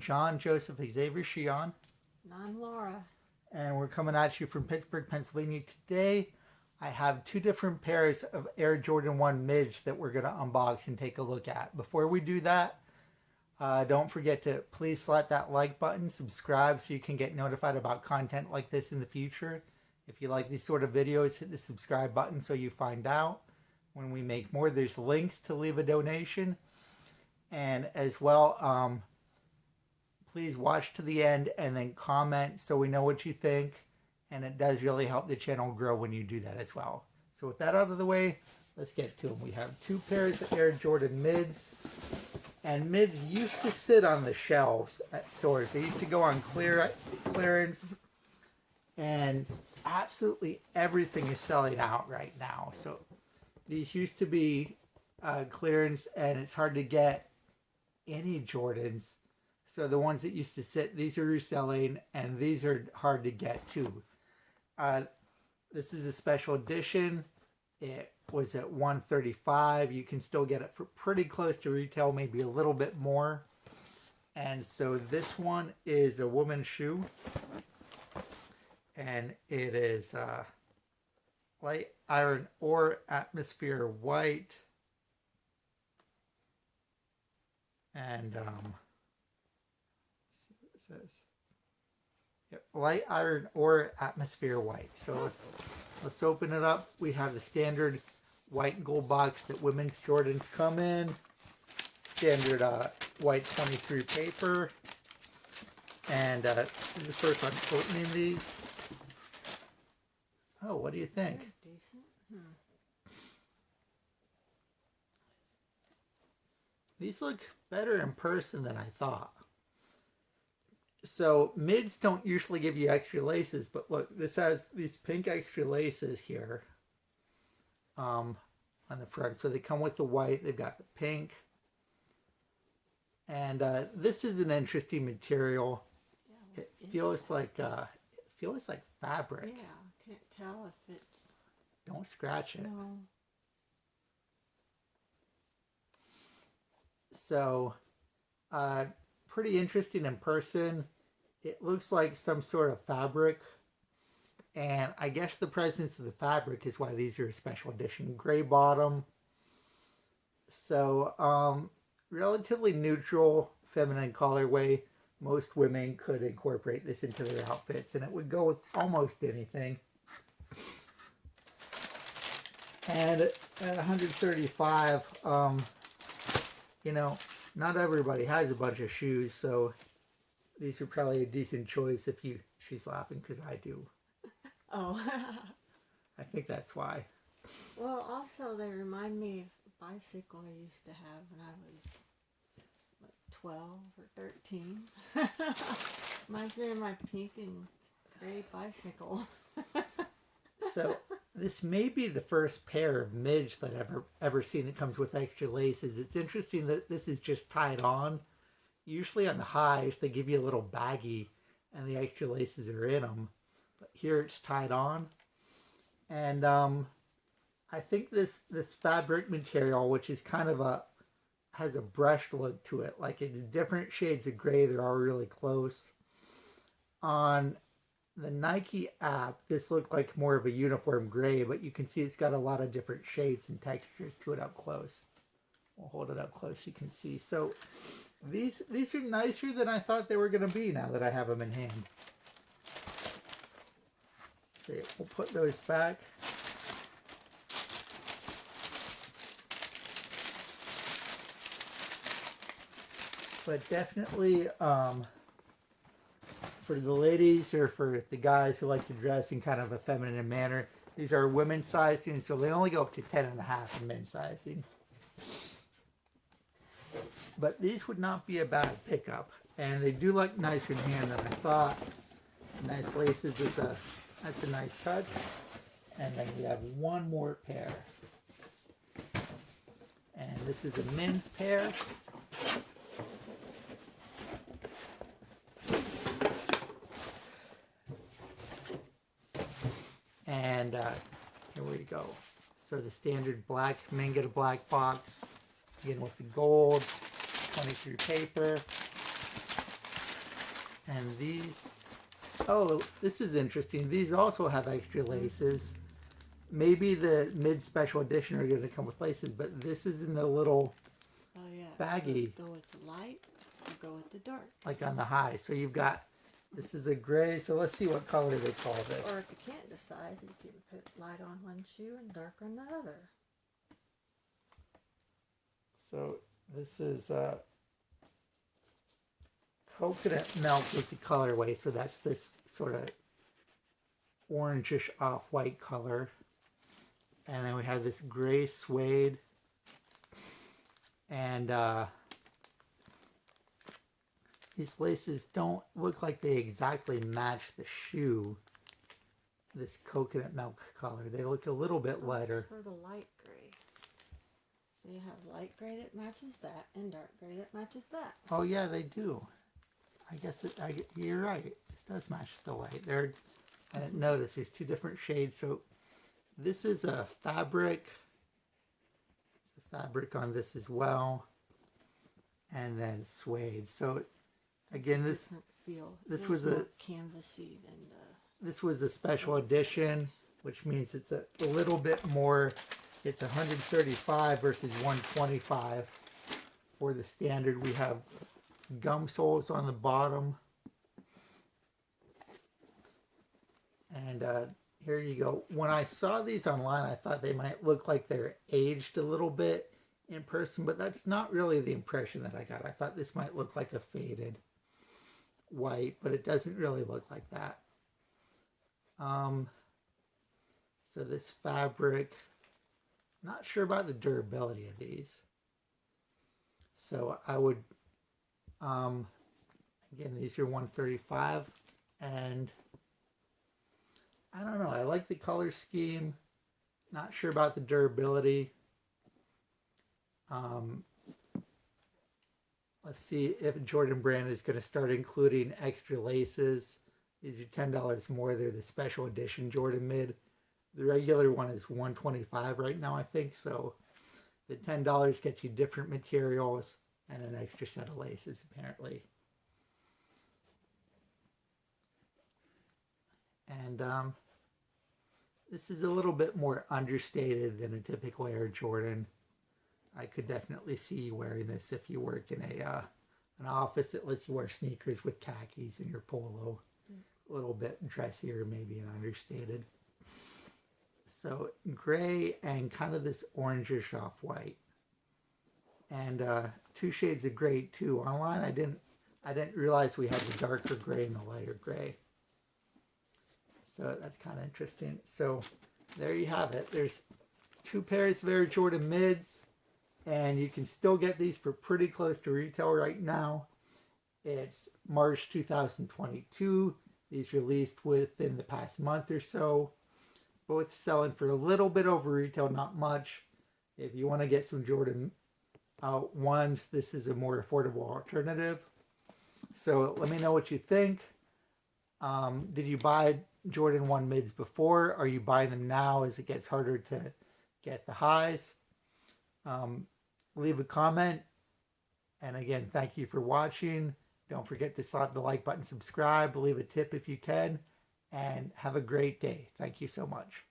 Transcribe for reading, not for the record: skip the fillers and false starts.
John Joseph Xavier Cihon. And I'm Laura. And we're coming at you from Pittsburgh, Pennsylvania today. I have two different pairs of Air Jordan 1 mids that we're going to unbox and take a look at. Before we do that, don't forget to please slap that like button, subscribe so you can get notified about content like this in the future. If you like these sort of videos, hit the subscribe button so you find out when we make more. There's links to leave a donation. And as well, please watch to the end and then comment so we know what you think. And it does really help the channel grow when you do that as well. So with that out of the way, let's get to them. We have two pairs of Air Jordan mids. And mids used to sit on the shelves at stores. They used to go on clearance. And absolutely everything is selling out right now. So these used to be clearance, and it's hard to get any Jordans. So the ones that used to sit, these are reselling, and these are hard to get too. This is a special edition. It was at $135. You can still get it for pretty close to retail, maybe a little bit more. And so this one is a woman's shoe. And it is light iron ore atmosphere white. And let's see what it says. Yep, light iron ore atmosphere white. So let's open it up. We have the standard white and gold box that women's Jordans come in. Standard white 23 paper. And this is the first one opening these. Oh, what do you think? They're decent. These look better in person than I thought. So mids don't usually give you extra laces, but look, this has these pink extra laces here on the front. So they come with the white, they've got the pink. And this is an interesting material. Yeah, it feels like fabric. Yeah, can't tell if it's... Don't scratch it. No. So, pretty interesting in person. It looks like some sort of fabric. And I guess the presence of the fabric is why these are a special edition. Gray bottom. So, relatively neutral, feminine colorway. Most women could incorporate this into their outfits, and it would go with almost anything. And at 135, you know, not everybody has a bunch of shoes, so these are probably a decent choice if you... She's laughing because I do. Oh. I think that's why. Well, also they remind me of a bicycle I used to have when I was like 12 or 13. Reminds me of my pink and gray bicycle. So this may be the first pair of mids that I've ever seen that comes with extra laces. It's interesting that this is just tied on. Usually on the highs they give you a little baggie and the extra laces are in them. But here it's tied on. And I think this fabric material, which is kind of has a brushed look to it. Like it's different shades of gray. They're all really close. On the Nike app, this looked like more of a uniform gray, but you can see it's got a lot of different shades and textures to it up close. We'll hold it up close so you can see. So these are nicer than I thought they were going to be now that I have them in hand. See, we'll put those back. But definitely for the ladies or for the guys who like to dress in kind of a feminine manner, these are women's sizing, so they only go up to 10.5 in men's sizing. But these would not be a bad pickup, and they do look nicer in hand than I thought. Nice laces, that's a nice touch. And then we have one more pair, and this is a men's pair. And here we go. So the standard black, men get a black box. Again with the gold, 23 paper. And these, oh, this is interesting. These also have extra laces. Maybe the mid special edition are going to come with laces, but this is in the little Oh yeah. baggie, So go with the light or go with the dark. like on the high. So you've got, this is a gray. So let's see what color they call this. Or if you can't decide, you can put light on one shoe and dark on the other. So this is coconut milk is the colorway. So that's this sort of orangish off-white color. And then we have this gray suede. And these laces don't look like they exactly match the shoe. This coconut milk color. They look a little bit lighter. For the light gray. So you have light gray that matches that and dark gray that matches that. Oh yeah, they do. I guess you're right. This does match the light. I didn't notice there's two different shades. So this is a fabric. There's a fabric on this as well. And then suede. So again, this feel. This was more a canvasy than the. This was a special edition, which means it's a little bit more. It's 135 versus 125 for the standard. We have gum soles on the bottom. And here you go. When I saw these online, I thought they might look like they're aged a little bit in person, but that's not really the impression that I got. I thought this might look like a faded white, but it doesn't really look like that. So this fabric, not sure about the durability of these. So I would, again, these are 135, and I don't know, I like the color scheme, not sure about the durability. Let's see if Jordan Brand is going to start including extra laces. These are $10 more. They're the special edition Jordan Mid. The regular one is $125 right now, I think. So the $10 gets you different materials and an extra set of laces, apparently. And this is a little bit more understated than a typical Air Jordan. I could definitely see you wearing this if you work in an office that lets you wear sneakers with khakis and your polo. A little bit dressier, maybe, and understated. So gray and kind of this orangish off-white. And two shades of gray too. Online I didn't realize we had the darker gray and the lighter gray. So that's kind of interesting. So there you have it. There's two pairs of Air Jordan Mids. And you can still get these for pretty close to retail right now. It's March 2022. These released within the past month or so. Both selling for a little bit over retail, not much. If you want to get some Jordan ones, this is a more affordable alternative. So let me know what you think. Did you buy Jordan 1 mids before? Are you buying them now as it gets harder to get the highs? Leave a comment. And again, thank you for watching. Don't forget to slap the like button, subscribe, leave a tip if you can, and have a great day. Thank you so much.